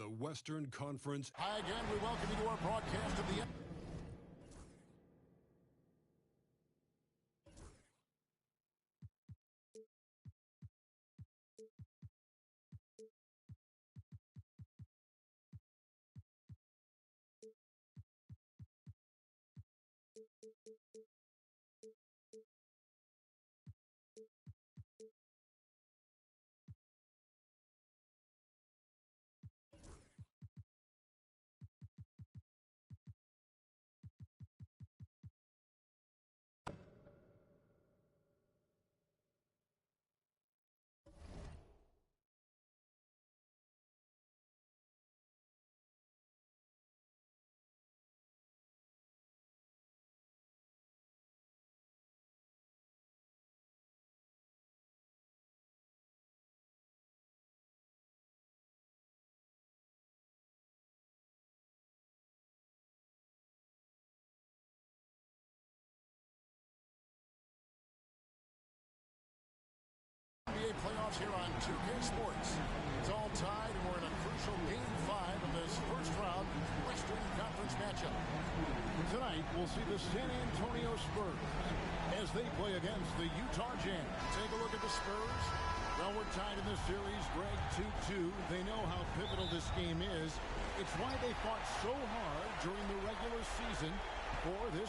the Western Conference. Hi again. We welcome you to our broadcast of the NBA playoffs here on 2K Sports. It's all tied, and we're in a crucial Game 5 of this first round Western Conference matchup. Tonight, we'll see the San Antonio Spurs as they play against the Utah Jazz. Take a look at the Spurs. Well, we're tied in this series, Greg, 2-2. They know how pivotal this game is. It's why they fought so hard during the regular season for this.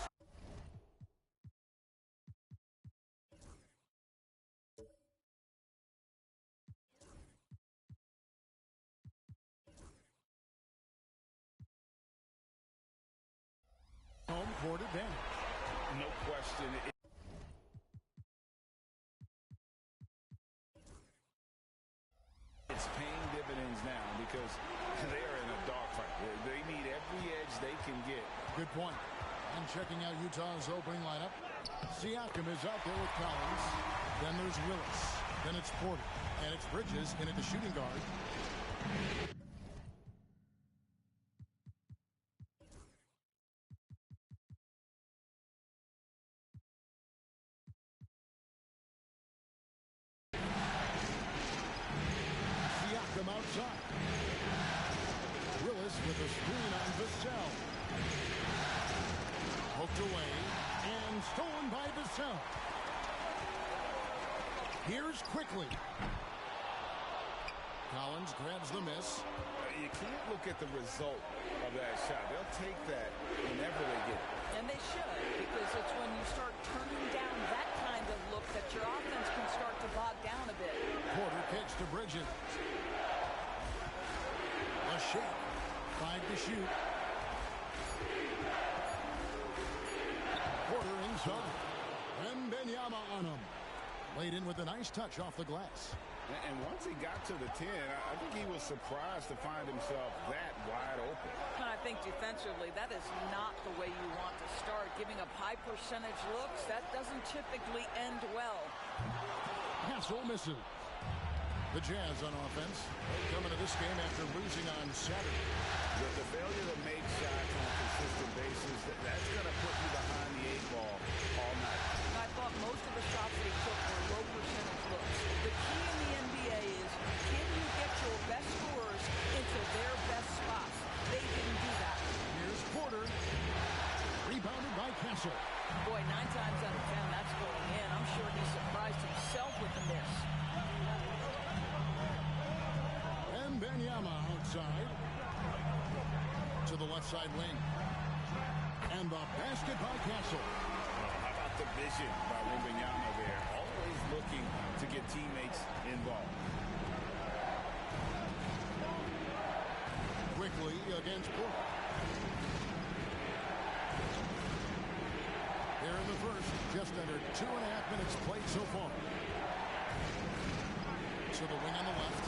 Home court advantage. No question. It's paying dividends now because they are in a dogfight. They need every edge they can get. Good point. And checking out Utah's opening lineup, Siakam is out there with Collins. Then there's Willis. Then it's Porter. And it's Bridges in at the shooting guard. Siakam outside. Willis with a screen on Vassell. Hooked away and stolen by Vassell. Here's quickly. Collins grabs the miss. You can't look at the result of that shot. They'll take that whenever they get it. And they should, because it's when you start turning down that kind of look that your offense can start to bog down a bit. Porter kicks to Bridges. A shake. 5 to shoot. Porter inside. And Benyama on him. Laid in with a nice touch off the glass. And once he got to the 10, I think he was surprised to find himself that wide open. And I think defensively, that is not the way you want to start. Giving up high percentage looks, that doesn't typically end well. Hassel misses. The Jazz on offense coming to this game after losing on Saturday. The failure to make shots on a consistent basis, that's going to put you behind the 8 ball all night. I thought most of the shots that he took were low percentage looks. The key in the NBA is, can you get your best scorers into their best spots? They didn't do that. Here's Porter. Rebounded by Castle. Boy, 9 times out of 10, that's going in. I'm sure he surprised himself with the miss. And Benyama outside. To the left side wing. And the basket by Castle. How about the vision by Wembanyama there? Always looking to get teammates involved. Quickly against Porter. Here in the first, just under 2.5 minutes played so far. To the wing on the left.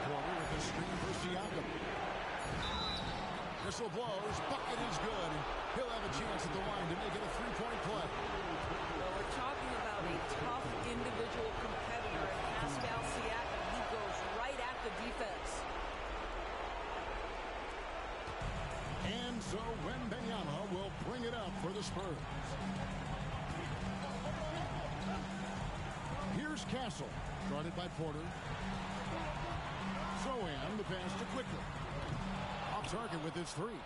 Porter with the screen for Siakam. Whistle blows. Bucket is good. He'll have a chance at the line to make it a three-point play. Well, we're talking about a tough individual competitor in Pascal Siakam. He goes right at the defense. And so Wembanyama will bring it up for the Spurs. Here's Castle, guarded by Porter. So in the pass to Quickly. target with his three.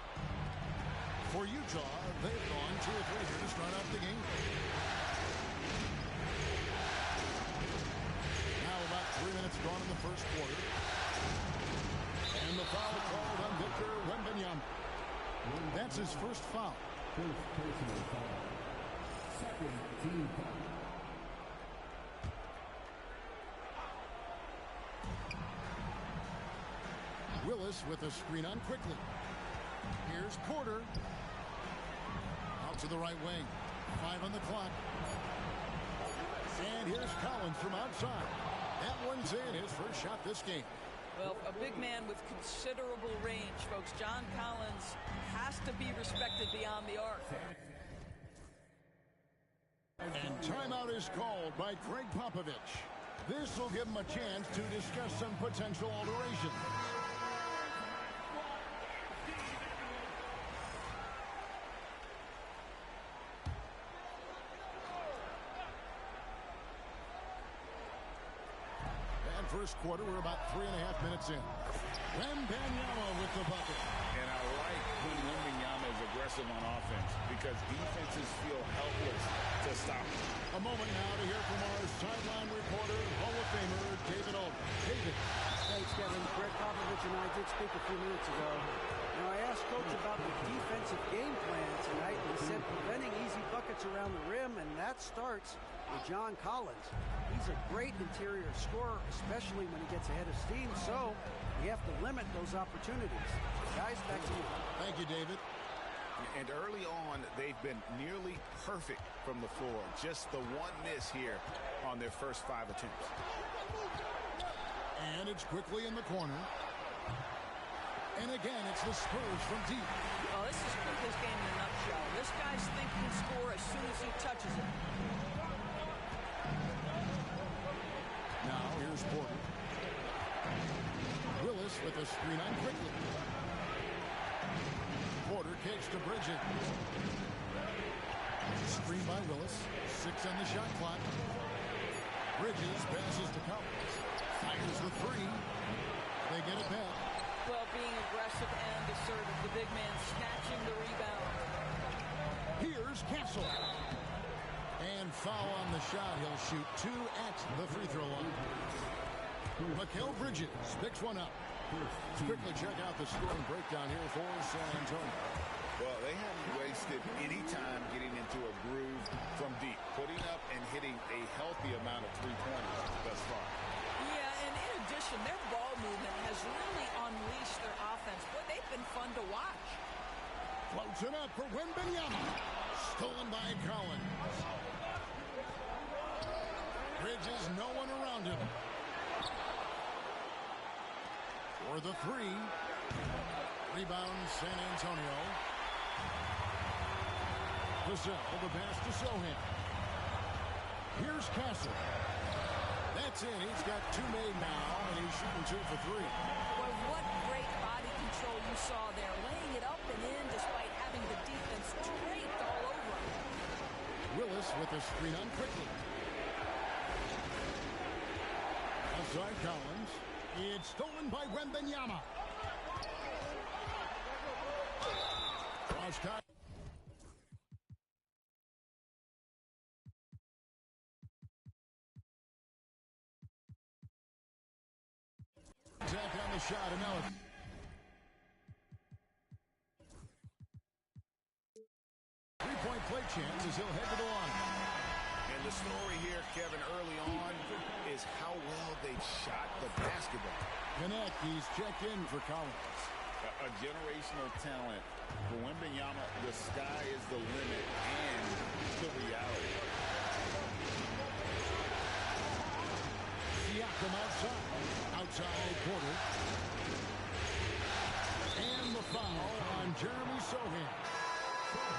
For Utah, they've gone 2 or 3 here to start out the game. Now about 3 minutes gone in the first quarter. And the foul called on Victor Wembanyama. That's his first foul. First personal foul. Second team foul. Willis with a screen on quickly. Here's Porter. Out to the right wing. 5 on the clock. And here's Collins from outside. That one's in, his first shot this game. Well, a big man with considerable range, folks. John Collins has to be respected beyond the arc. And timeout is called by Greg Popovich. This will give him a chance to discuss some potential alterations. First quarter, we're about 3.5 minutes in. Wembanyama with the bucket. And I like when Wembanyama is aggressive on offense because defenses feel helpless to stop him. A moment now to hear from our sideline reporter, Hall of Famer David Oldham. David. Thanks, Kevin. Greg Popovich and I did speak a few minutes ago. Now, I asked Coach about the defensive game plan tonight, and he said preventing easy buckets around the rim, and that starts with John Collins. He's a great interior scorer, especially when he gets ahead of steam, so we have to limit those opportunities. Guys, back to you. Thank you, David. And early on, they've been nearly perfect from the floor. Just the one miss here on their first 5 attempts. And it's quickly in the corner. And again, it's the Spurs from deep. Oh, this is Puka's game in a nutshell. This guy's thinking score as soon as he touches it. Now, here's Porter. Willis with a screen on quickly. Porter kicks to Bridges. Screen by Willis. 6 on the shot clock. Bridges passes to Collins. Fires the 3. They get it back. Well, being aggressive and assertive. The big man snatching the rebound. Here's Castle. And foul on the shot. He'll shoot 2 at the free throw line. Mikal Bridges picks one up. Let's quickly check out the scoring breakdown here for San Antonio. Well, they haven't wasted any time getting into a groove from deep, putting up and hitting a healthy amount of 3-pointers thus far. Yeah, and in addition, their ball movement has really unleashed their offense. Boy, they've been fun to watch. Floats it up for Wembanyama. Stolen by Collins. Bridges, no one around him. For the 3. Rebound, San Antonio. Vassell, the pass to Sohan. Here's Castle. That's in. He's got 2 made now, and he's shooting 2 for 3. Well, what great body control you saw there. Laying it up and in despite having the defense draped all over him. Willis with a screen on quickly. Outside Collins. It's stolen by Wembanyama. Cross cut. Zach on the shot, and now it's three-point play chance as he'll head to the line. And the story here, Kevin, early on is how well they shot the basketball. Connect, he's checked in for Collins. A generational talent. For Wembanyama, the sky is the limit and the reality. Siakam outside. Outside Porter. And the foul on Jeremy Sohan.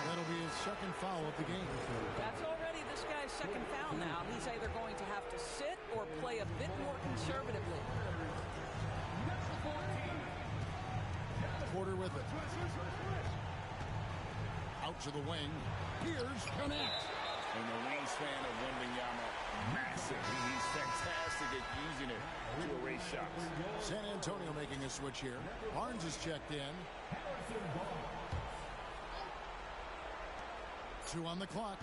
That'll be his second foul of the game. That's already this guy's second foul now. He's either going to have to sit or play a bit more conservatively. Porter with it. Out to the wing. Here's Connect. And the wingspan of Wembanyama massive. He's fantastic at using it to erase shots. San Antonio making a switch here. Barnes is checked in. 2 on the clock.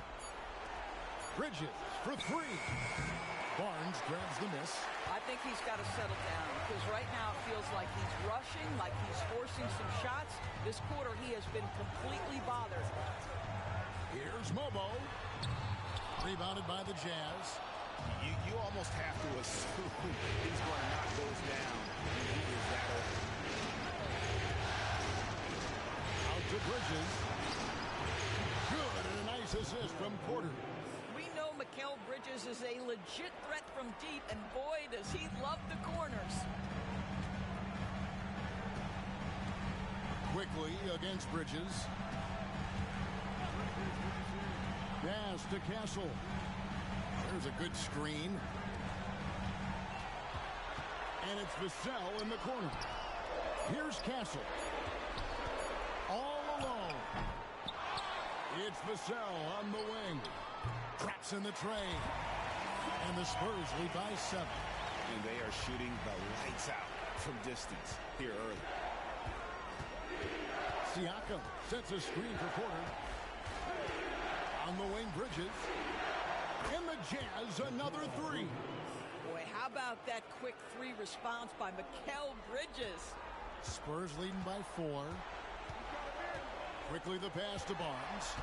Bridges for 3. Barnes grabs the miss. I think he's got to settle down because right now it feels like he's rushing, like he's forcing some shots. This quarter he has been completely bothered. Here's Mobo. Rebounded by the Jazz. You almost have to assume he's going to knock those down when he is that open. Out to Bridges. Good, and a nice assist from Porter. We know Mikal Bridges is a legit threat from deep, and boy, does he love the corners. Quickly against Bridges. Pass to Castle. There's a good screen. And it's Vassell in the corner. Here's Castle. All alone. It's Vassell on the wing. Traps in the tray. And the Spurs lead by 7. And they are shooting the lights out from distance here early. Siakam sets a screen for Porter. On the wing, Bridges. In the Jazz, another 3. Boy, how about that quick 3 response by Mikal Bridges? Spurs leading by 4. Quickly the pass to Barnes.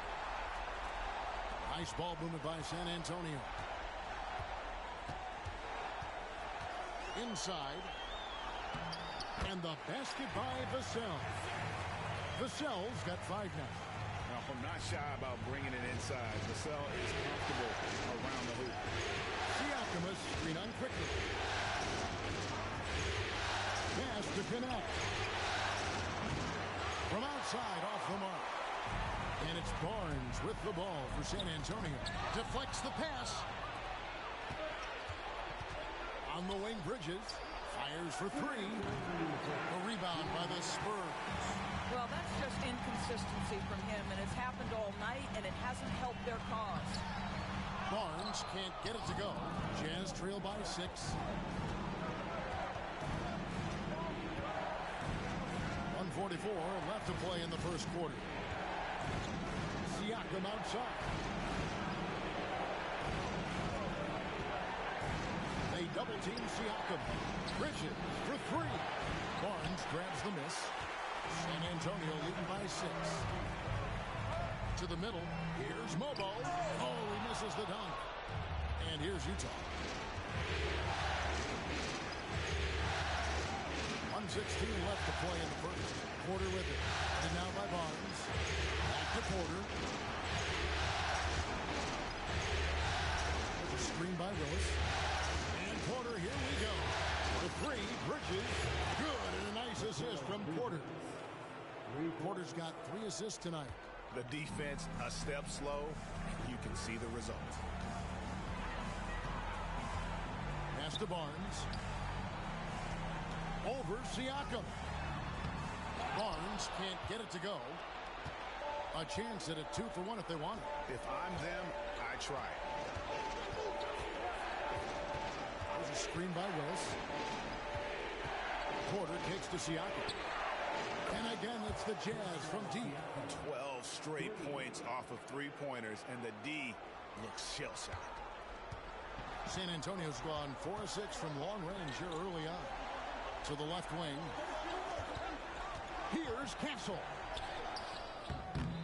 Nice ball movement by San Antonio. Inside. And the basket by Vassell. Vassell's got 5 now. Now, I'm not shy about bringing it inside. Vassell is comfortable around the hoop. Siakam a screen on quickly. Pass to connect. From outside, off the mark. And it's Barnes with the ball for San Antonio. Deflects the pass. On the wing, Bridges. Fires for 3. A rebound by the Spurs. Well, that's just inconsistency from him, and it's happened all night, and it hasn't helped their cause. Barnes can't get it to go. Jazz trail by 6. .144 left to play in the first quarter. Siakam outside. They double team Siakam. Bridges for 3. Barnes grabs the miss. San Antonio leading by 6. To the middle. Here's Mobo. Oh, he misses the dunk. And here's Utah. 1:16 left to play in the first. Porter with it. And now by Barnes. Back to Porter. Screen by Willis. And Porter, here we go. The 3, Bridges. Good, and a nice assist from Porter. Porter's got 3 assists tonight. The defense a step slow, and you can see the result. Pass to Barnes. Over Siakam. Barnes can't get it to go. A chance at a 2-for-1 if they want it. If I'm them, I try it. There's a screen by Willis. Porter kicks to Siakam. And again, it's the Jazz from deep. 12 straight points off of 3-pointers, and the D looks shell-shocked. San Antonio's gone 4 of 6 from long range here early on. To the left wing. Here's Castle.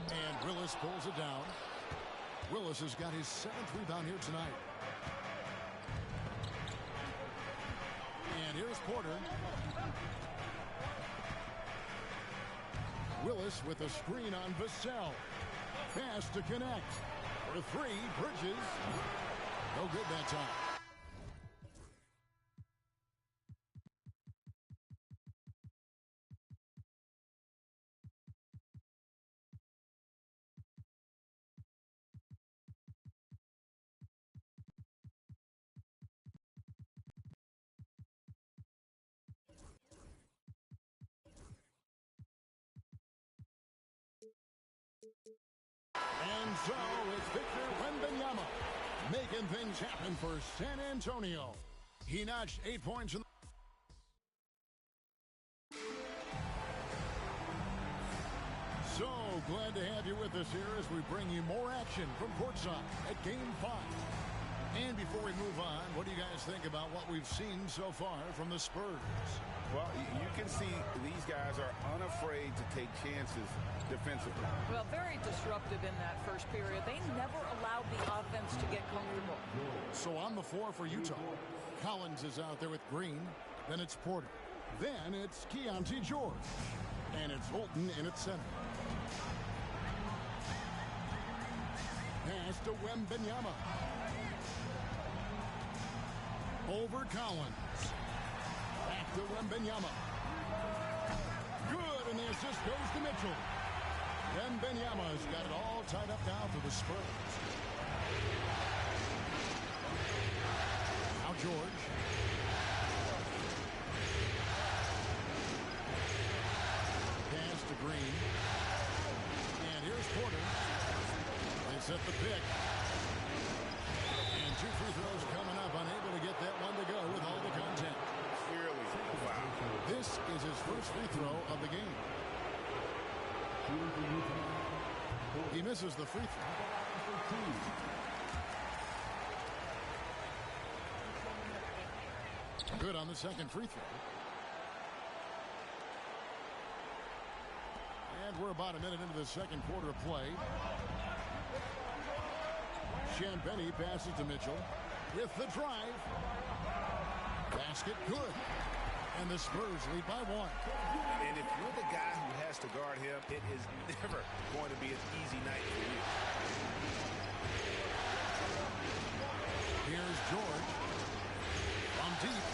And Willis pulls it down. Willis has got his 7th rebound here tonight. And here's Porter. Willis with a screen on Vassell. Pass to connect. For 3, Bridges. No good that time. And so it's Victor Wembanyama making things happen for San Antonio. He notched 8 points in the So glad to have you with us here as we bring you more action from courtside at Game 5. And before we move on, what do you guys think about what we've seen so far from the Spurs? Well, you can see these guys are unafraid to take chances defensively. Well, very disruptive in that first period. They never allowed the offense to get comfortable. So on the floor for Utah, Collins is out there with Green. Then it's Porter. Then it's Keontae George. And it's Holton in at center. Pass to Wembanyama. Over Collins. Back to Wembanyama. Good, and the assist goes to Mitchell. Wembanyama's got it all tied up now for the Spurs. Now George. Pass to Green. And here's Porter. They set the pick. And 2 free throws coming up. Unable to get that one to go with all the contact. Clearly, wow. This is his first free throw of the game. He misses the free throw. Good on the second free throw. And we're about a minute into the second quarter of play. Champagnie passes to Mitchell with the drive. Basket good. And the Spurs lead by 1. And if you're the guy who has to guard him, it is never going to be an easy night for you. Here's George. From deep.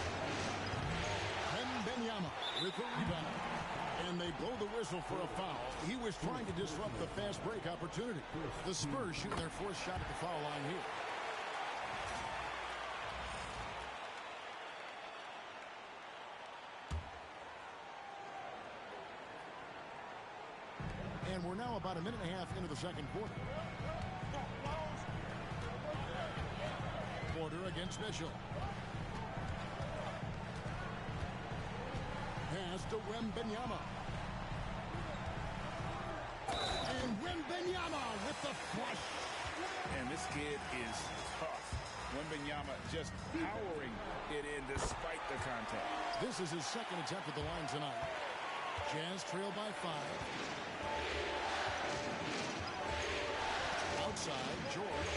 Wembanyama with the rebound. And they blow the whistle for a foul. He was trying to disrupt the fast break opportunity. The Spurs shooting their fourth shot at the foul line here. And we're now about a minute and a half into the second quarter. Porter against Mitchell. Pass to Wembanyama. And Wembanyama with the flush. And this kid is tough. Wembanyama just powering it in despite the contact. This is his second attempt at the line tonight. Jazz trail by 5. Outside, George.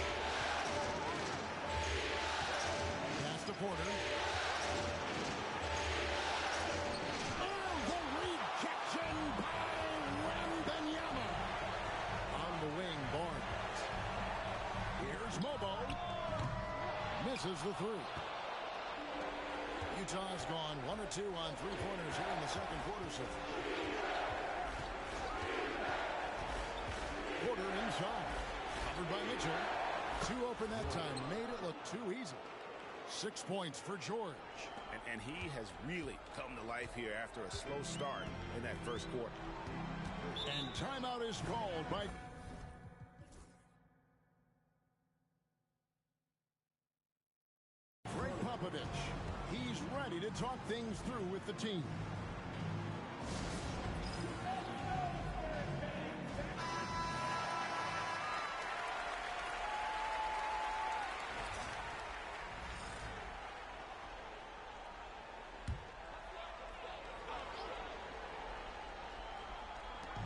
Pass to Porter. Oh, the rejection by Wembanyama. On the wing, Barnes. Here's Mobo. Misses the 3. Utah's gone 1 or 2 on 3-pointers here in the second quarter so far. Porter inside. Covered by Mitchell. 2 open that time. Made it look too easy. 6 points for George. And he has really come to life here after a slow start in that first quarter. And timeout is called by Greg Popovich. He's ready to talk things through with the team.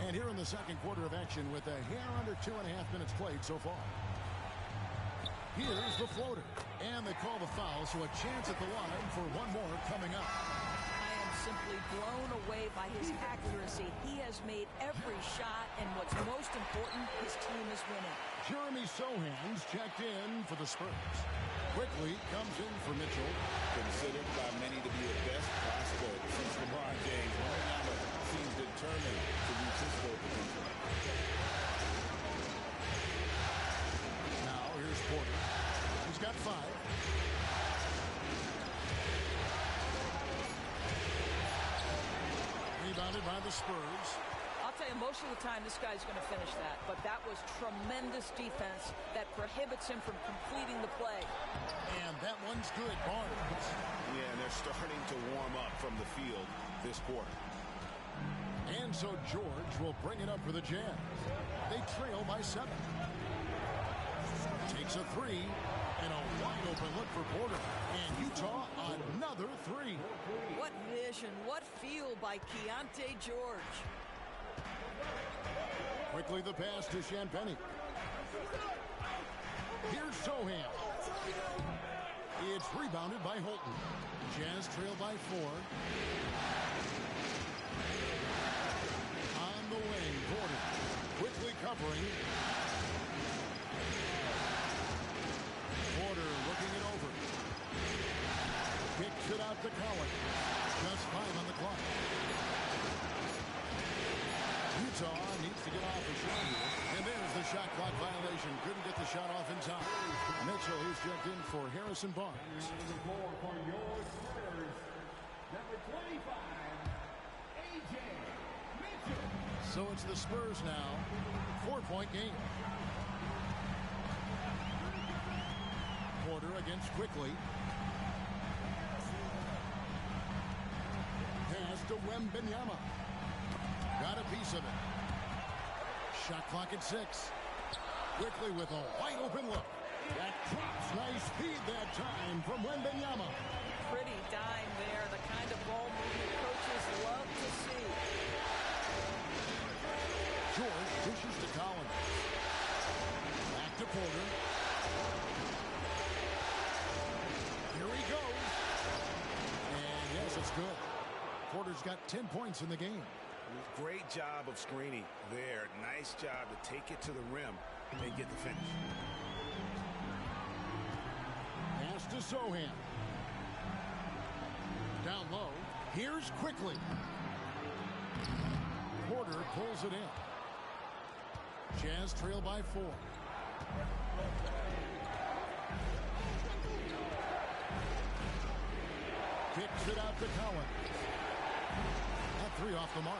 And here in the second quarter of action with a hair under 2.5 minutes played so far. Here's the floater. And they call the foul, so a chance at the line for one more coming up. I am simply blown away by his accuracy. He has made every shot, and what's most important, his team is winning. Jeremy Sohan's checked in for the Spurs. Quickly comes in for Mitchell. Considered by many to be the best prospect since LeBron James. Wembanyama seems determined to reach his full potential. Now here's Porter. He's got 5. Rebounded by the Spurs. I'll tell you, most of the time this guy's going to finish that. But that was tremendous defense that prohibits him from completing the play. And that one's good, Barnes. Yeah, and they're starting to warm up from the field this quarter. And so George will bring it up for the Jazz. They trail by 7. Takes a 3, and a wide open look for Porter. And Utah, another 3. What vision, what feel by Keontae George. Quickly the pass to Champagny. Here's Sohan. It's rebounded by Holton. Jazz trail by 4. On the wing, Porter quickly covering. Porter looking it over. Kicks it out to Collins. Just 5 on the clock. Utah needs to get off the shot here. And there's the shot clock violation. Couldn't get the shot off in time. Mitchell is checked in for Harrison Barnes. For your Spurs, number 25, A.J. Mitchell. So it's the Spurs now. 4-point game. Porter against Quickly. Pass to Wembanyama. Got a piece of it. Shot clock at 6. Quickly with a wide open look. That drops. Nice feed that time from Wembanyama. Pretty dime there, the kind of ball movement coaches love to see. George pushes to Collins. Back to Porter. Here he goes. And yes, it's good. Porter's got 10 points in the game. Great job of screening there. Nice job to take it to the rim and get the finish. Pass to Sohan. Down low. Here's Quickly. Porter pulls it in. Jazz trail by 4. Kicks it out to Collins. That 3 off the mark.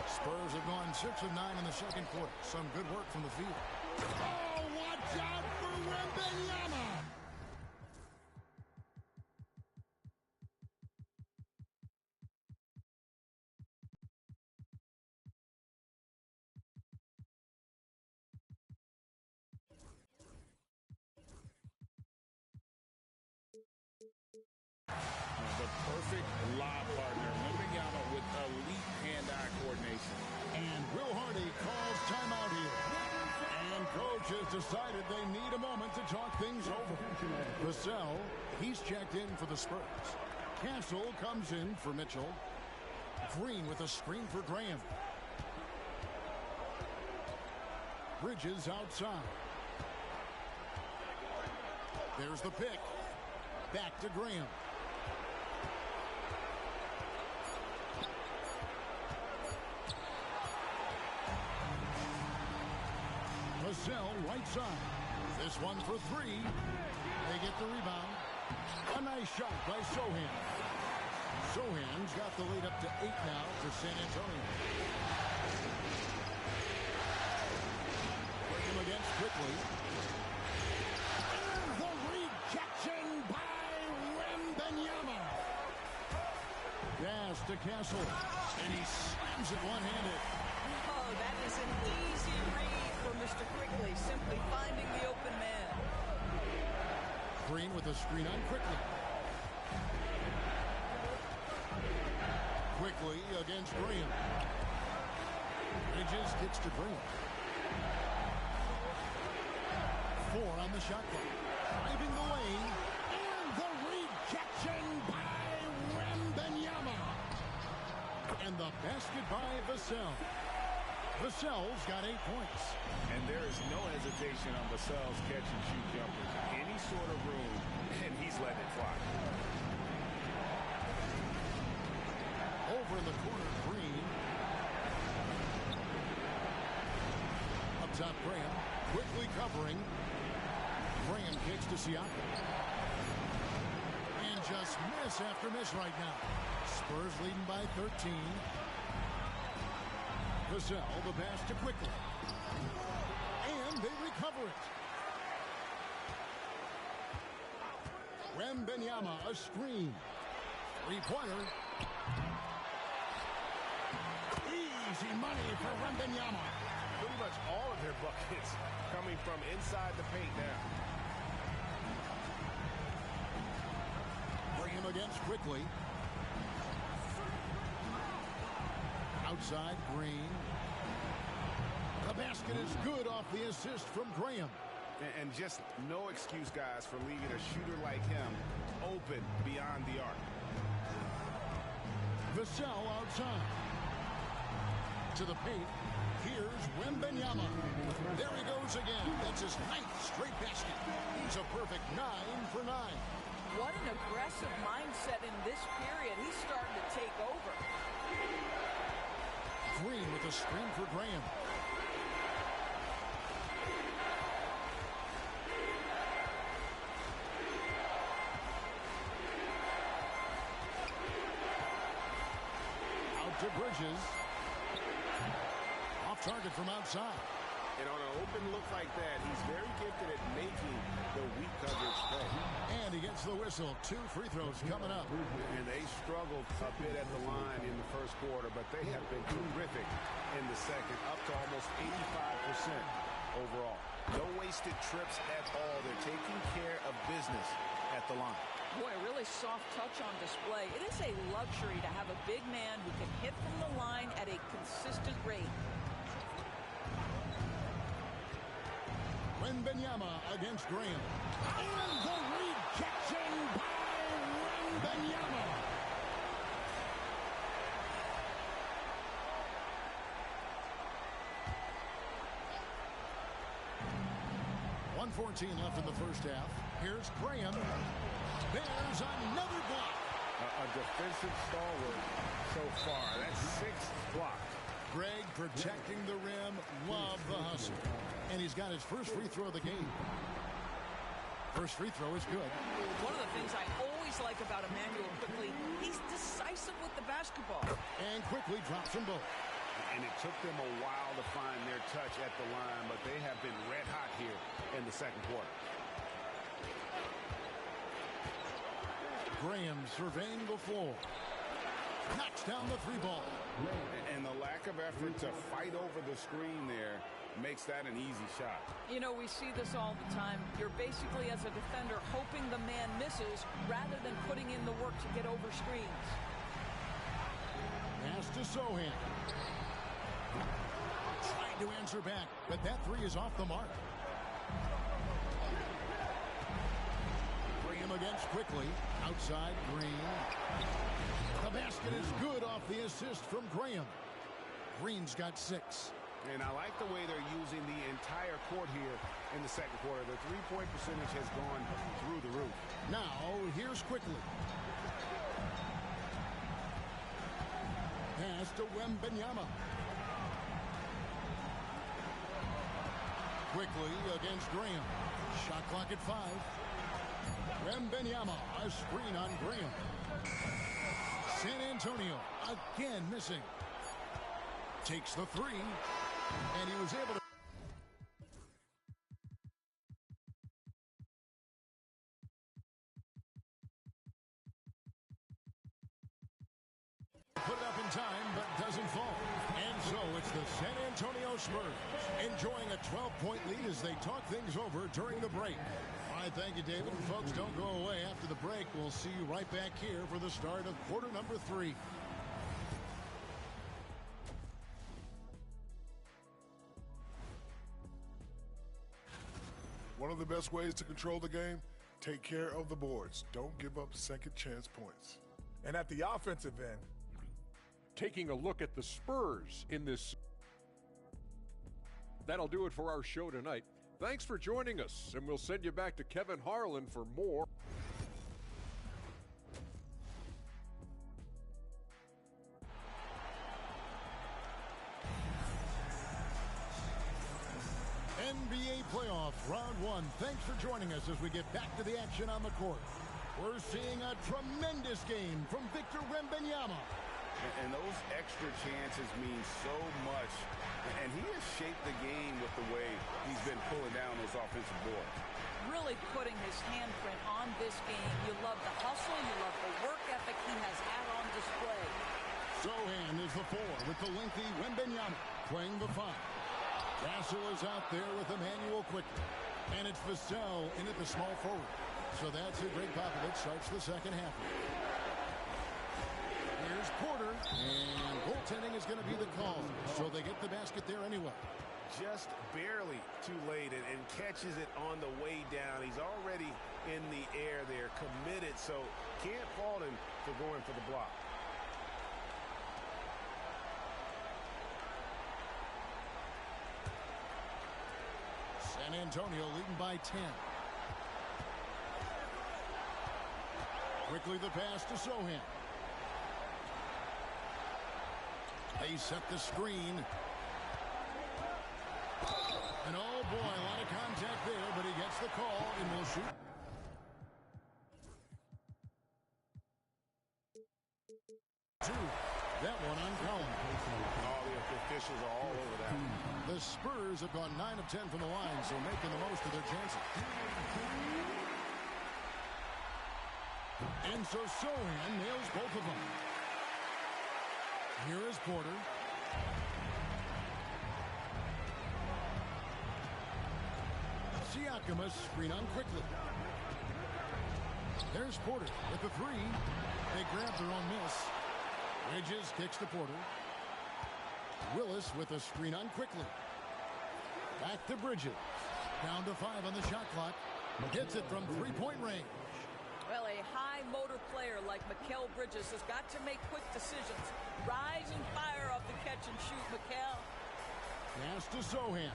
Spurs have gone 6 of 9 in the second quarter. Some good work from the field. Oh, watch out for Wembanyama! The perfect lob partner. Wembanyama with elite hand-eye coordination. And Will Hardy calls timeout here. And coach has decided they need a moment to talk things over. Vassell, he's checked in for the Spurs. Castle comes in for Mitchell. Green with a screen for Graham. Bridges outside. There's the pick. Back to Graham. Vassell right side. This one for 3. They get the rebound. A nice shot by Sohan. Sohan's got the lead up to 8 now for San Antonio. Break him against Quickly. And the rejection by Wembanyama. Pass to Castle. And he slams it one-handed. Oh, that is an easy read for Mr. Quickly, simply finding the open man. Green with a screen on Quickly. Quickly against Graham. Bridges gets to Graham. 4 on the shot clock. Driving the lane. And the rejection by Wembanyama. And the basket by Vassell. Vassell's got 8 points. And there is no hesitation on Vassell's catch-and-shoot jumpers. Any sort of room, and he's letting it fly. Over in the corner, Green. Up top, Graham. Quickly covering. Graham kicks to Siakam. And just miss after miss right now. Spurs leading by 13. Vassell, the pass to Quickly. And they recover it. Wembanyama, a screen. Three-pointer. Easy money for Wembanyama. Pretty much all of their buckets coming from inside the paint now. Bring him against Quickly. Outside, Green. The basket is good off the assist from Graham. And just no excuse, guys, for leaving a shooter like him open beyond the arc. Vassell outside. To the paint. Here's Wembanyama. There he goes again. That's his 9th straight basket. He's a perfect 9 for 9. What an aggressive mindset in this period. He's starting to take over. Green with a screen for Graham. Out to Bridges. Off target from outside. And on an open look like that, he's very gifted at making the weak coverage play. And he gets the whistle. 2 free throws coming up. And they struggled a bit at the line in the first quarter, but they have been terrific in the second, up to almost 85% overall. No wasted trips at all. They're taking care of business at the line. Boy, a really soft touch on display. It is a luxury to have a big man who can hit from the line at a consistent rate. Wembanyama against Graham. And the rejection by Wembanyama. .114 left in the first half. Here's Graham. There's another block. A defensive stalwart so far. That's 6th block. Greg protecting the rim. Love the hustle. And he's got his first free throw of the game. First free throw is good. One of the things I always like about Emmanuel Quickly, he's decisive with the basketball. And Quickly drops them both. And it took them a while to find their touch at the line, but they have been red hot here in the second quarter. Graham surveying the floor. Knocks down the 3-ball. And the lack of effort to fight over the screen there makes that an easy shot. You know, we see this all the time. You're basically, as a defender, hoping the man misses rather than putting in the work to get over screens. Pass to Sohan. Trying to answer back, but that 3 is off the mark. Bring him against Quickly. Outside, Green. The basket is good off the assist from Graham. Green's got 6. And I like the way they're using the entire court here in the second quarter. The three-point percentage has gone through the roof. Now, here's Quickly. Pass to Wembanyama. Quickly against Graham. Shot clock at 5. Wembanyama, a screen on Graham. San Antonio again missing. Takes the 3, and he was able to put it up in time, but doesn't fall. And so it's the San Antonio Spurs enjoying a 12-point lead as they talk things over during the break. All right, thank you, David. And folks, don't go away. After the break, we'll see you right back here for the start of quarter number 3. One of the best ways to control the game, take care of the boards. Don't give up second chance points. And at the offensive end, taking a look at the Spurs in this. That'll do it for our show tonight. Thanks for joining us, and we'll send you back to Kevin Harlan for more. NBA playoff round 1. Thanks for joining us as we get back to the action on the court. We're seeing a tremendous game from Victor Wembanyama. And those extra chances mean so much. And he has shaped the game with the way he's been pulling down those offensive boards. Really putting his handprint on this game. You love the hustle. You love the work ethic he has had on display. Sohan is the 4 with the lengthy Wembanyama playing the 5. Castle is out there with Emmanuel quickly. And it's Vassell in at the small forward. So that's it. Greg Popovich starts the second half. Here's Porter. And goaltending is going to be the call. So they get the basket there anyway. Just barely too late and catches it on the way down. He's already in the air there, committed, so can't fault him for going for the block. San Antonio leading by 10. Quickly the pass to Sohan. They set the screen. And oh boy, a lot of contact there, but he gets the call and will shoot. That one on Collins. Oh, the officials are all over that. The Spurs have gone 9 of 10 from the line, so making the most of their chances. And so Sohan nails both of them. Here is Porter. Siakam screen on quickly. There's Porter with the 3. They grab their own miss. Bridges kicks to Porter. Willis with a screen on quickly. Back to Bridges. Down to 5 on the shot clock. Hits it from 3-point range. Well, a high motor player like Mikal Bridges has got to make quick decisions. Rise and fire off the catch and shoot, Mikal. Pass to Sohan.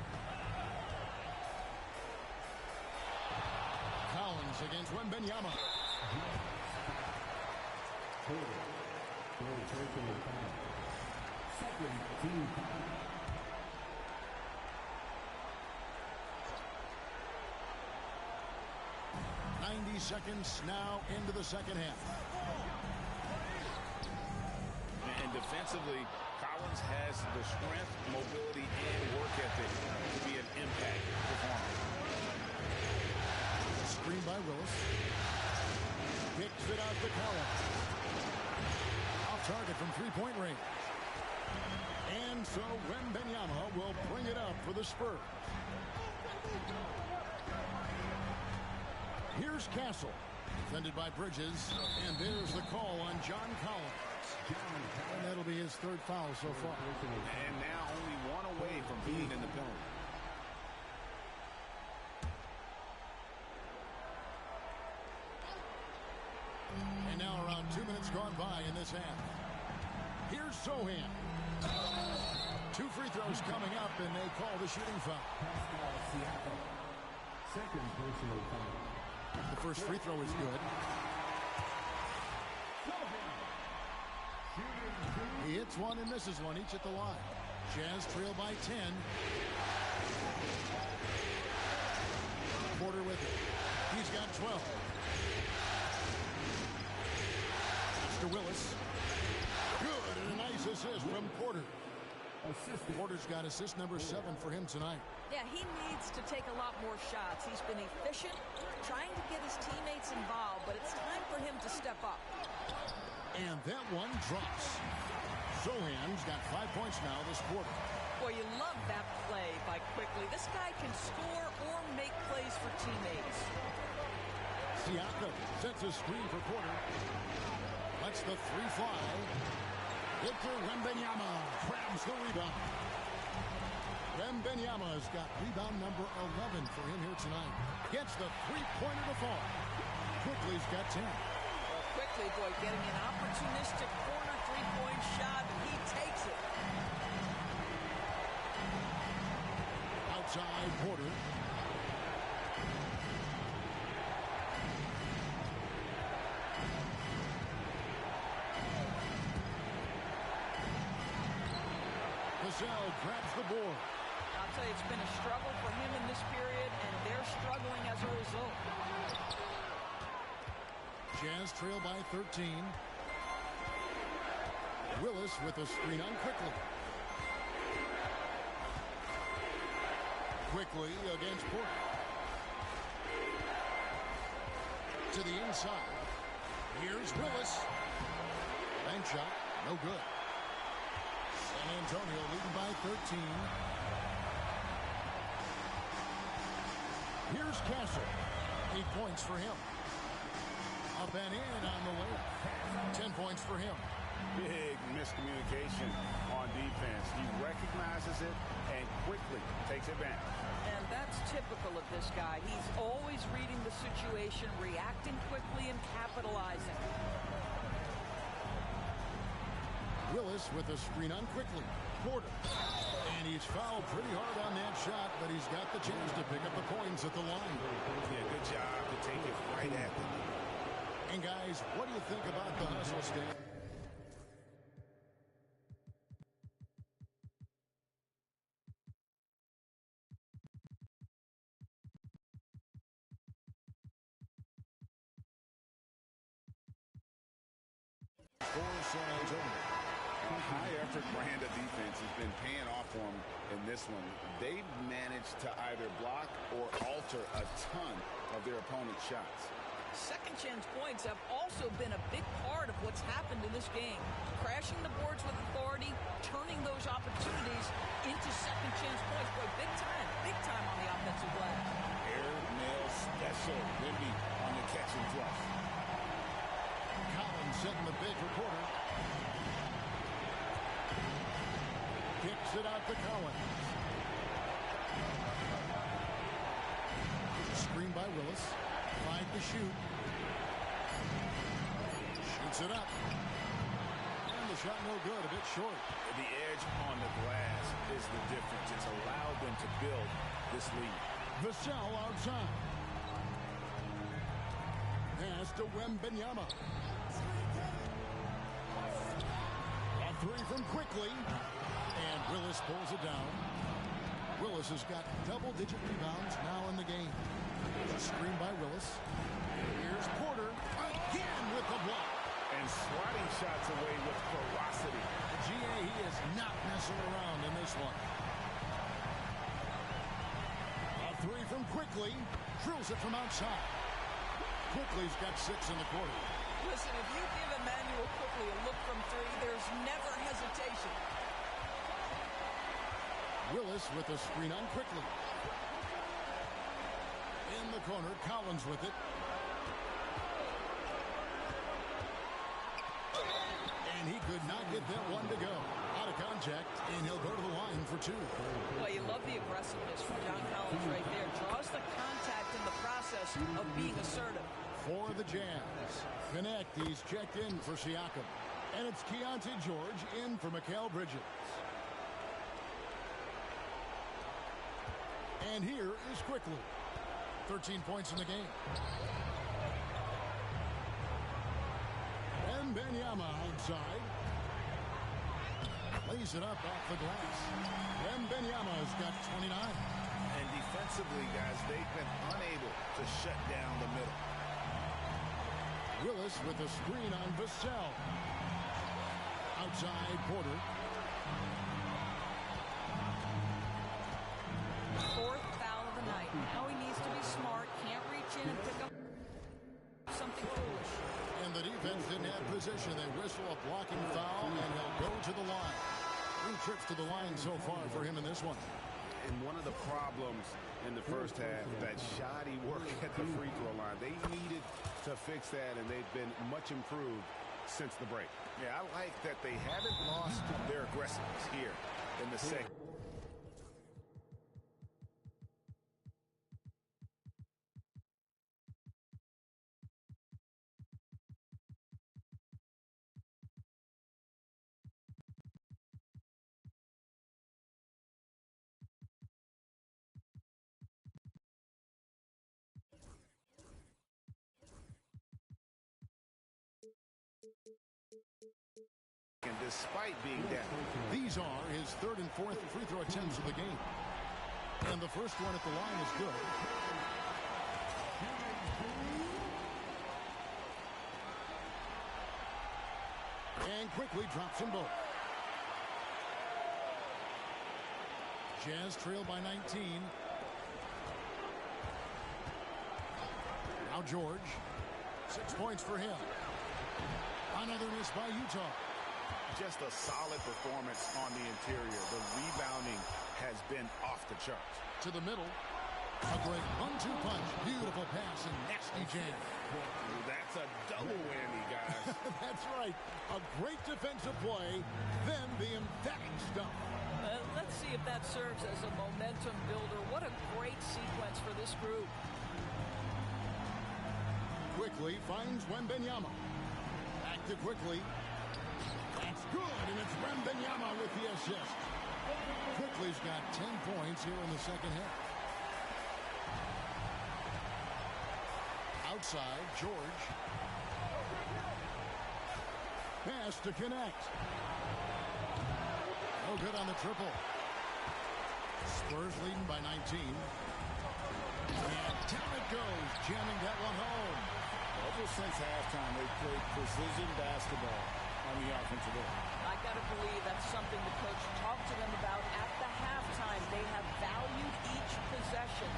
Collins against Wembanyama. Second team. 90 seconds now into the second half. And defensively, Collins has the strength, mobility, and work ethic to be an impact performer. Screen by Willis. Kicks it out to Collins. Off target from 3-point range. And so Wembanyama will bring it up for the Spurs. Here's Castle. Defended by Bridges. And there's the call on John Collins. And that'll be his 3rd foul so far. And now only 1 away from being in the penalty. And now around 2 minutes gone by in this half. Here's Sohan. 2 free throws coming up, and they call the shooting foul. Second personal foul. The first free throw is good. He hits one and misses one, each at the line. Jazz trail by 10. Porter with it. He's got 12. Mr. Willis. Good, and a nice assist from Porter. Porter's got assist number 7 for him tonight. Yeah, he needs to take a lot more shots. He's been efficient, trying to get his teammates involved, but it's time for him to step up. And that one drops. Sohan's got 5 points now this quarter. Boy, you love that play by Quickly. This guy can score or make plays for teammates. Siakam sets a screen for Porter. Lets the 3 fly. Victor Wembanyama grabs the rebound. Wembanyama's got rebound number 11 for him here tonight. Gets the 3-pointer to fall. Quickly's got 10. Well, Quickly, boy, getting an opportunistic corner 3-point shot, and he takes it. Outside Porter. Vassell grabs the board. I'll tell you, it's been a struggle for him in this period, and they're struggling as a result. Jazz trail by 13. Willis with a screen on quickly. Quickly against Porter. To the inside. Here's Willis. Bank shot. No good. San Antonio leading by 13. Here's Castle. 8 points for him. Up and in on the layup. 10 points for him. Big miscommunication on defense. He recognizes it and quickly takes advantage. And that's typical of this guy. He's always reading the situation, reacting quickly, and capitalizing. Willis with a screen on quickly. Porter. And he's fouled pretty hard on that shot, but he's got the chance to pick up the points at the line. Yeah, good job to take it right at them. And guys, what do you think about the hustle stand? For San Antonio. A high-effort brand of defense has been paying off for them in this one. They've managed to either block or alter a ton of their opponent's shots. Second chance points have also been a big part of what's happened in this game. Crashing the boards with authority, turning those opportunities into second chance points. Boy, big time on the offensive glass. Air nail special. Wimby on the catch and thrust. Collins setting the big for Porter. Kicks it out to Collins. Screen by Willis. 5 to shoot. Shoots it up. And the shot no good, a bit short. The edge on the glass is the difference. It's allowed them to build this lead. Vassell outside. Pass to Wembanyama. A 3 from quickly. And Willis pulls it down. Willis has got double-digit rebounds now in the game. There's a screen by Willis. Here's Porter again with the block. And swatting shots away with ferocity. GA, he is not messing around in this one. A 3 from Quickly. Drills it from outside. Quickly's got 6 in the quarter. Listen, if you give Emmanuel Quickly a look from 3, there's never hesitation. Willis with a screen on Quickly. In the corner, Collins with it. And he could not get that one to go. Out of contact, and he'll go to the line for 2. Well, you love the aggressiveness from John Collins right there. Draws the contact in the process of being assertive. For the Jazz. Connect, he's checked in for Siakam. And it's Keontae George in for Mikal Bridges. And here is Quickly. 13 points in the game. Wembanyama outside. Lays it up off the glass. Wembanyama's got 29. And defensively, guys, they've been unable to shut down the middle. Willis with a screen on Vassell. Outside Porter. Fourth foul of the night. Now he needs to be smart. Can't reach in and pick up something foolish. And the defense didn't have position. They whistle a blocking foul, and he'll go to the line. 3 trips to the line so far for him in this one. And one of the problems in the first half, that shoddy work at the free throw line. They needed to fix that, and they've been much improved since the break. Yeah, I like that they haven't lost their aggressiveness here in the second. And despite being down, These are his 3rd and 4th free throw attempts of the game. And the first one at the line is good. And quickly drops them both. Jazz trail by 19. Now George. 6 points for him. Another miss by Utah. Just a solid performance on the interior. The rebounding has been off the charts. To the middle. A great 1-2 punch. Beautiful pass and nasty jam. That's a double whammy, guys. That's right. A great defensive play, then the emphatic stuff. Let's see if that serves as a momentum builder. What a great sequence for this group. Quickly finds Wembanyama. Back to Quickly. That's good, and it's Wembanyama with the assist. Quickly's got 10 points here in the second half. Outside, George. Pass to connect. No good on the triple. Spurs leading by 19. And down it goes, jamming that one home. Ever since halftime, they've played precision basketball on the offensive end. I got to believe that's something the coach talked to them about at the halftime. They have valued each possession.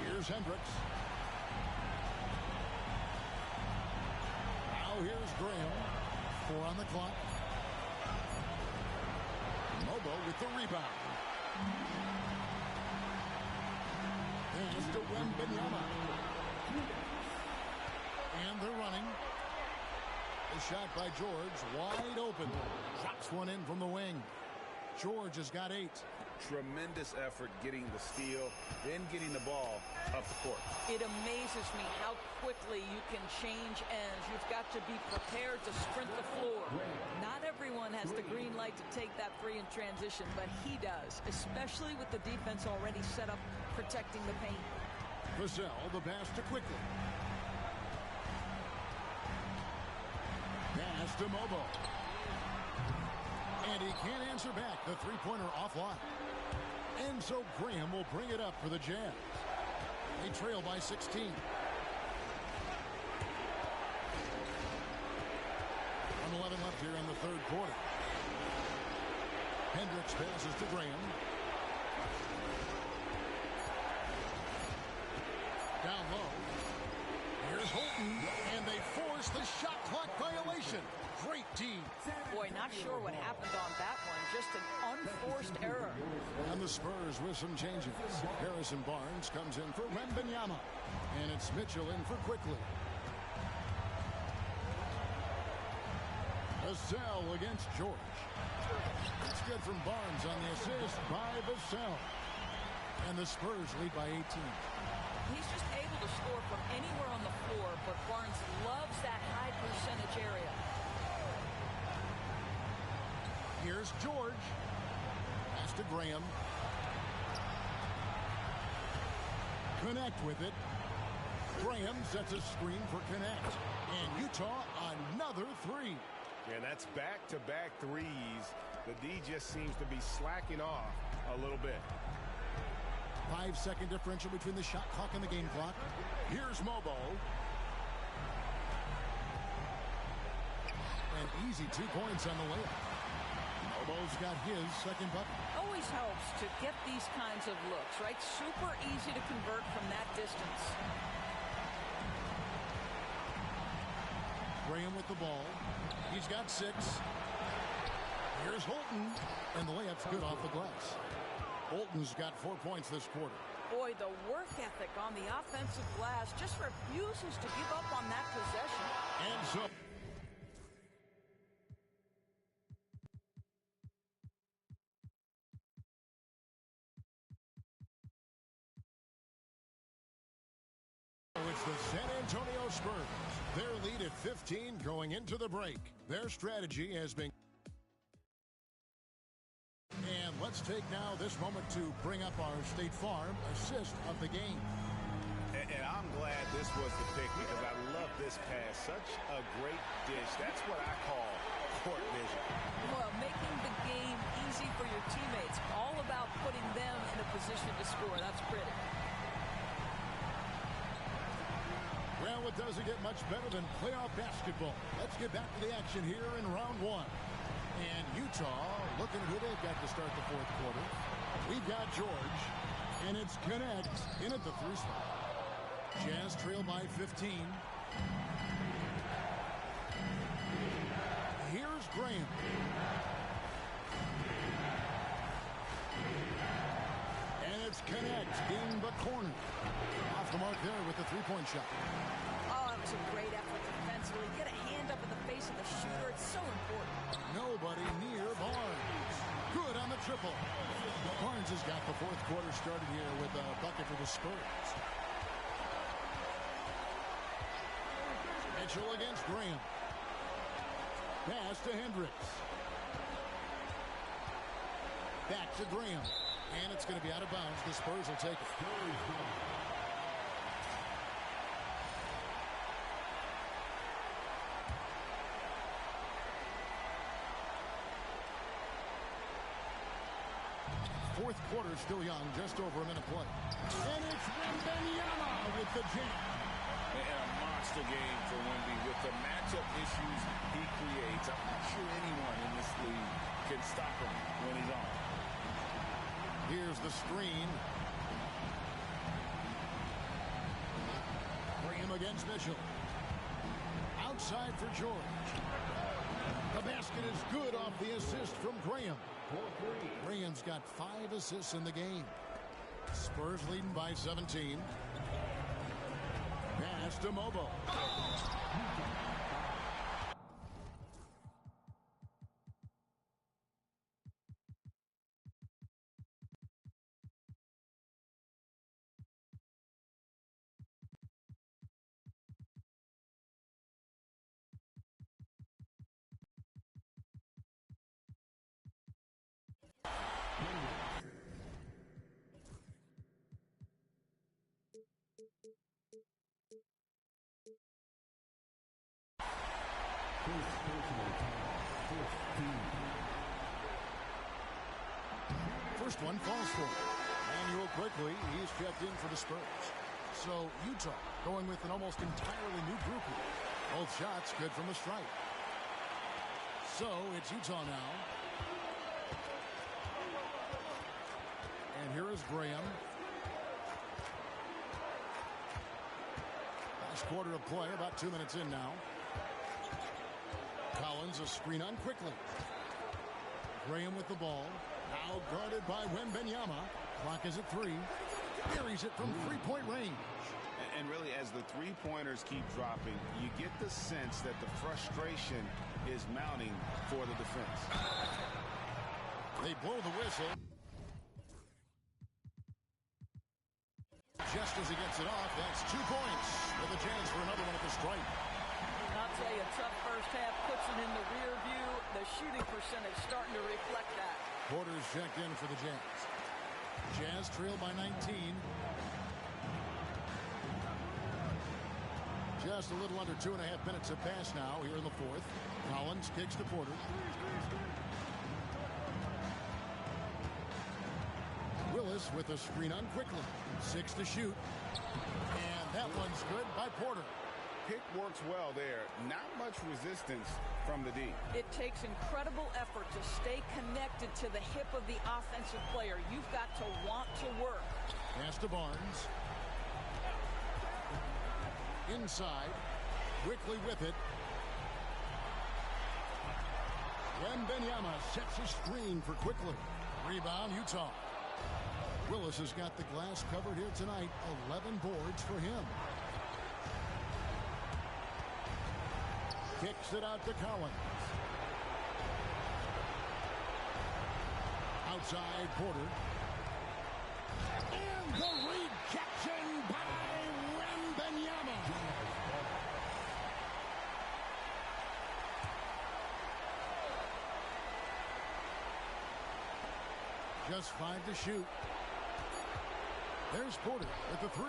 Here's Hendricks. Now here's Graham. 4 on the clock. Mobo with the rebound. There's to Wembanyama. And they're running. The shot by George, wide open. Drops one in from the wing. George has got 8. Tremendous effort getting the steal, then getting the ball up the court. It amazes me how quickly you can change ends. You've got to be prepared to sprint the floor. Not everyone has the green light to take that free in transition, but he does, especially with the defense already set up protecting the paint. Vassell, the pass to Quickly. Pass to Mobo. And he can't answer back. The three-pointer offline. And so Graham will bring it up for the Jazz. They trail by 16. 1:11 left here in the third quarter. Hendricks passes to Graham. Down low. Here's Holton, and they force the shot clock violation. Great D. Boy, not sure what happened on that one. Just an unforced error. And the Spurs with some changes. Harrison Barnes comes in for Wembanyama. And it's Mitchell in for Quickly. Vassell against George. It's good from Barnes on the assist by Vassell. And the Spurs lead by 18. He's just able to score from anywhere on the floor, but Barnes loves that high percentage area. Here's George. Pass to Graham. Connect with it. Graham sets a screen for Connect. And Utah another 3. And that's back-to-back threes. The D just seems to be slacking off a little bit. 5-second differential between the shot clock and the game clock. Here's Mobo. An easy 2 points on the layup. Mobo's got his second bucket. Always helps to get these kinds of looks, right? Super easy to convert from that distance. Graham with the ball. He's got 6. Here's Holton. And the layup's good off the glass. Holton's got 4 points this quarter. Boy, the work ethic on the offensive glass just refuses to give up on that possession. And so... It's the San Antonio Spurs. Their lead at 15 going into the break. Their strategy has been... And let's take now this moment to bring up our State Farm assist of the game. And I'm glad this was the pick because I love this pass. Such a great dish. That's what I call court vision. Well, making the game easy for your teammates. All about putting them in a position to score. That's pretty. Well, it doesn't get much better than playoff basketball. Let's get back to the action here in round one. And Utah looking at who they've got to start the fourth quarter. We've got George, and it's Connect in at the 3 spot. Jazz trail by 15. Here's Graham. And it's Connect in the corner. Off the mark there with the three-point shot. Oh, it was a great effort defensively. Get a hand up in the face of the shooter. It's so important. Nobody near Barnes. Good on the triple. Barnes has got the fourth quarter started here with a bucket for the Spurs. Mitchell against Graham. Pass to Hendricks. Back to Graham. And it's going to be out of bounds. The Spurs will take it. Fourth quarter still young, just over a minute play. And it's Wembanyama with the jam. And a monster game for Wemby with the matchup issues he creates. I'm not sure anyone in this league can stop him when he's on. Here's the screen. Graham against Mitchell. Outside for George. The basket is good off the assist from Graham. Graham's got 5 assists in the game. Spurs leading by 17. Pass to Mobo. First one falls for him. Manuel quickly, he's checked in for the Spurs. So Utah going with an almost entirely new group here. Both shots good from the stripe. So it's Utah now. And here is Graham. Last quarter of play, about 2 minutes in now. Collins a screen on quickly. Graham with the ball. Now guarded by Wembanyama. Clock is at 3. Buries it from three-point range. And really, as the three-pointers keep dropping, you get the sense that the frustration is mounting for the defense. They blow the whistle. Just as he gets it off, that's 2 points for the Jazz for another one at the stripe. I'll tell you, a tough first half puts it in the rear view. The shooting percentage starting to reflect that. Porter's checked in for the Jazz. Jazz trail by 19. Just a little under 2.5 minutes have passed now here in the fourth. Collins kicks to Porter. Willis with a screen on quickly. 6 to shoot. And that one's good by Porter. Pick works well there. Not much resistance from the D. It takes incredible effort to stay connected to the hip of the offensive player. You've got to want to work. Pass to Barnes. Inside. Quickly with it. Wembanyama sets a screen for quickly. Rebound, Utah. Willis has got the glass covered here tonight. 11 boards for him. Kicks it out to Collins. Outside Porter. And the rejection by Wembanyama. Just 5 to shoot. There's Porter with the 3.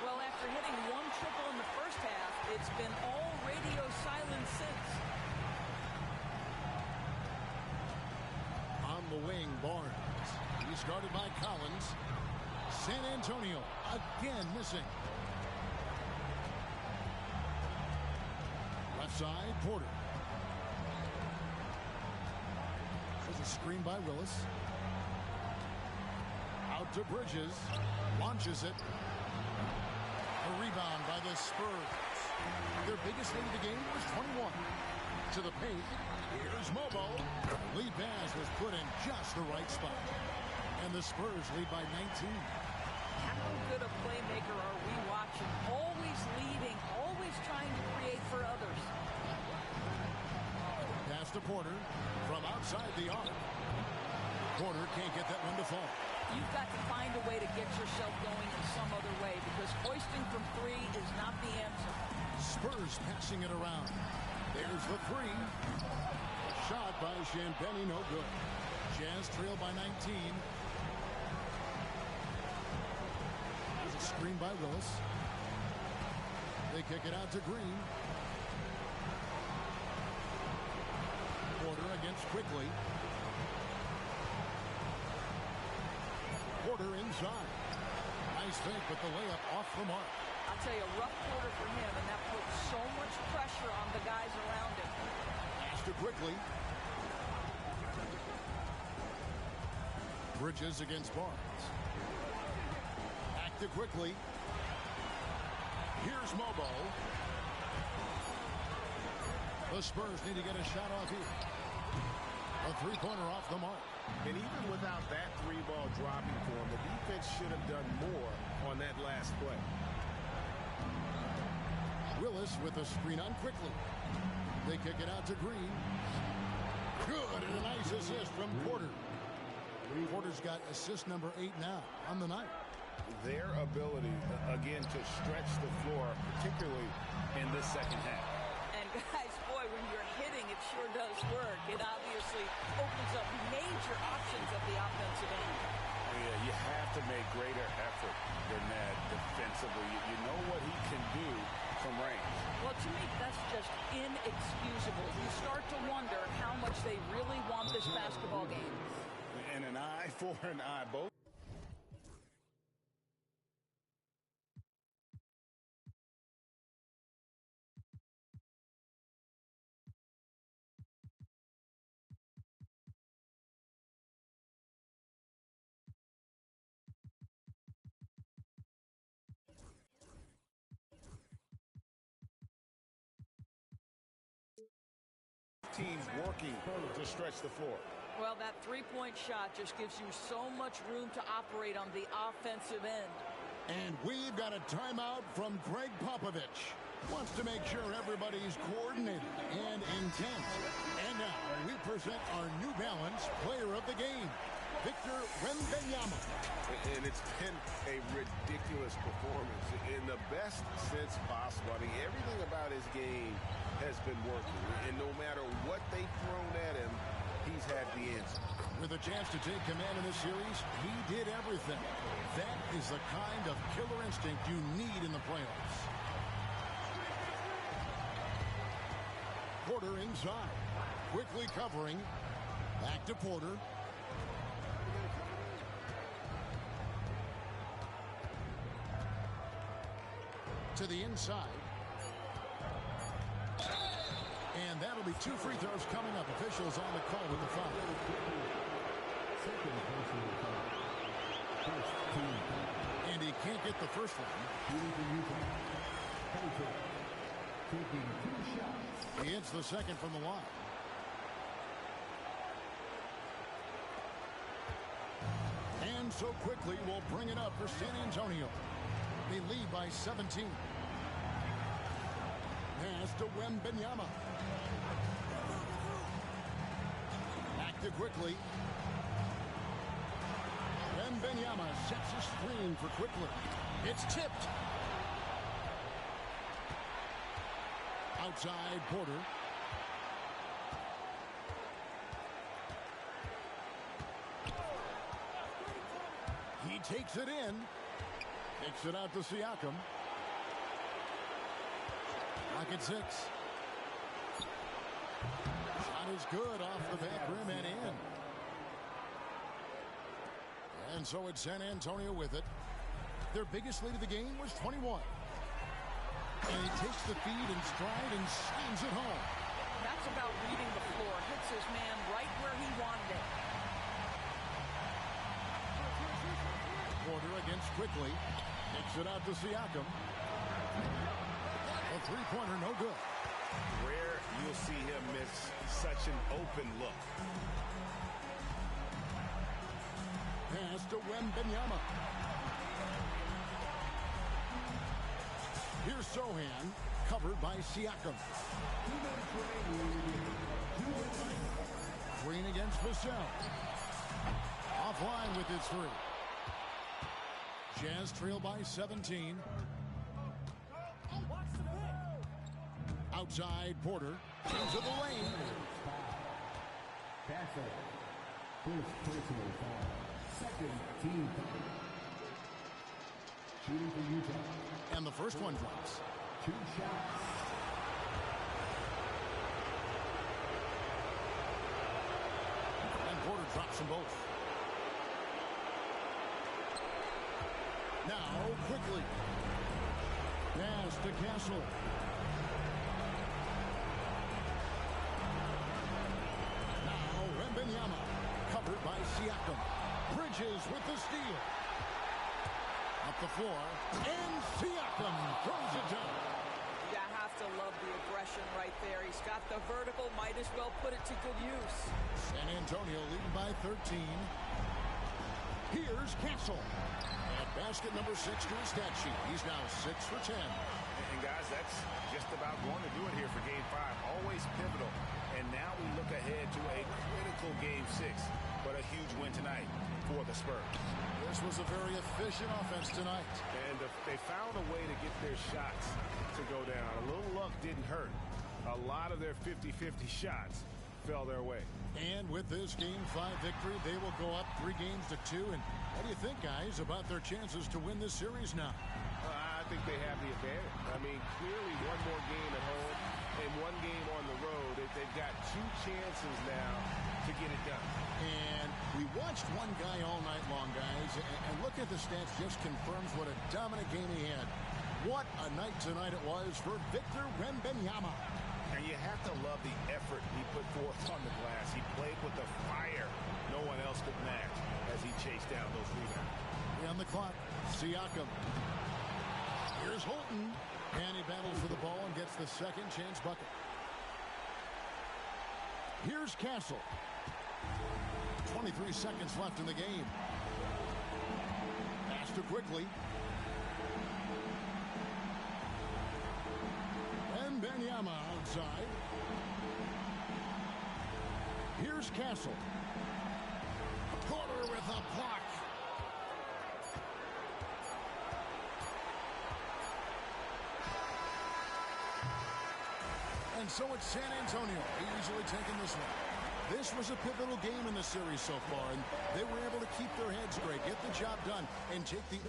Well, after hitting 1 triple in the first half, it's been all radio silence since. On the wing, Barnes. He's guarded by Collins. San Antonio again missing. Outside, Porter. There's a screen by Willis. Out to Bridges. Launches it. A rebound by the Spurs. Their biggest lead of the game was 21. To the paint. Here's Mobo. Lead pass was put in just the right spot. And the Spurs lead by 19. How good a playmaker are we watching? Always leading, always trying to create for others. Pass to Porter from outside the arc. Porter can't get that one to fall. You've got to find a way to get yourself going in some other way because hoisting from three is not the answer. Spurs passing it around. There's the three. Shot by Champagny, no good. Jazz trail by 19. There's a screen by Willis. They kick it out to Green. Porter against Quickly. Porter inside. Nice fake, but the layup off the mark. I'll tell you, a rough quarter for him, and that puts so much pressure on the guys around him. Pass to Quickly. Bridges against Barnes. Back to Quickly. Here's Mobo. The Spurs need to get a shot off here. A three-pointer off the mark. And even without that three ball dropping for him, the defense should have done more on that last play. Willis with a screen on Quickly. They kick it out to Green. Good, and a nice assist from Porter. Porter's got assist number 8 now on the night. Their ability, again, to stretch the floor, particularly in this second half. And guys, boy, when you're hitting, it sure does work. It obviously opens up major options at the offensive end. Yeah, you have to make greater effort than that defensively. You know what he can do from range. Well, to me, that's just inexcusable. You start to wonder how much they really want this basketball game. And an eye for an eye, both. Teams working to stretch the floor. Well, that three-point shot just gives you so much room to operate on the offensive end. And we've got a timeout from Greg Popovich. Wants to make sure everybody's coordinated and intent. And now we present our New Balance player of the game, Victor Wembanyama. And it's been a ridiculous performance in the best sense possible. I mean, everything about his game has been working. And no matter what they've thrown at him, he's had the answer. With a chance to take command in this series, he did everything. That is the kind of killer instinct you need in the playoffs. Porter inside. Quickly covering. Back to Porter. To the inside. And that'll be 2 free throws coming up. Officials on the call with the foul. And he can't get the first one. He hits the second from the line. And so quickly will bring it up for San Antonio. They lead by 17. Pass to Wembanyama. Back to Quickly. Wembanyama sets a screen for Quickly. It's tipped. Outside Porter. He takes it in. Kicks it out to Siakam. Rocket 6. Shot is good off the back rim and in. And so it's San Antonio with it. Their biggest lead of the game was 21. And he takes the feed in stride and slams it home. That's about reading the floor. Hits his man right where he wanted it. Porter against Quickly. Takes it out to Siakam. A three-pointer, no good. Rare you'll see him miss such an open look. Pass to Wembanyama. Here's Sohan, covered by Siakam. Green against Vassell. Offline with his three. Jazz trail by 17. Outside, Porter into the lane. That's it. First personal foul. Second team foul. Shooting for Utah. And the first one drops. 2 shots. And Porter drops them both. Now, Quickly. Pass to Castle. Now, Wembanyama. Covered by Siakam. Bridges with the steal. Up the floor. And Siakam throws it down. You have to love the aggression right there. He's got the vertical. Might as well put it to good use. San Antonio leading by 13. Here's Castle. And basket number 6 to his stat sheet. He's now 6 for 10. And guys, that's just about going to do it here for Game 5. Always pivotal. And now we look ahead to a critical Game 6. But a huge win tonight for the Spurs. This was a very efficient offense tonight. And they found a way to get their shots to go down. A little luck didn't hurt. A lot of their 50-50 shots fell their way. And with this Game 5 victory, they will go up 3 games to 2. And what do you think, guys, about their chances to win this series now? I think they have the advantage. I mean, clearly one more game at home and 1 game on the road. They've got 2 chances now to get it done. And we watched one guy all night long, guys, and look at the stats just confirms what a dominant game he had. What a night tonight it was for Victor Wembanyama. And you have to love the effort he put forth on the glass. He played with the fire no one else could match as he chased down those rebounds. On the clock, Siakam. Here's Holton. And he battles for the ball and gets the second chance bucket. Here's Castle. 23 seconds left in the game. Pass to Quickly. And Wembanyama outside. Here's Castle. Porter with a block. And so it's San Antonio easily taking this one. This was a pivotal game in the series so far, and they were able to keep their heads straight, get the job done, and take the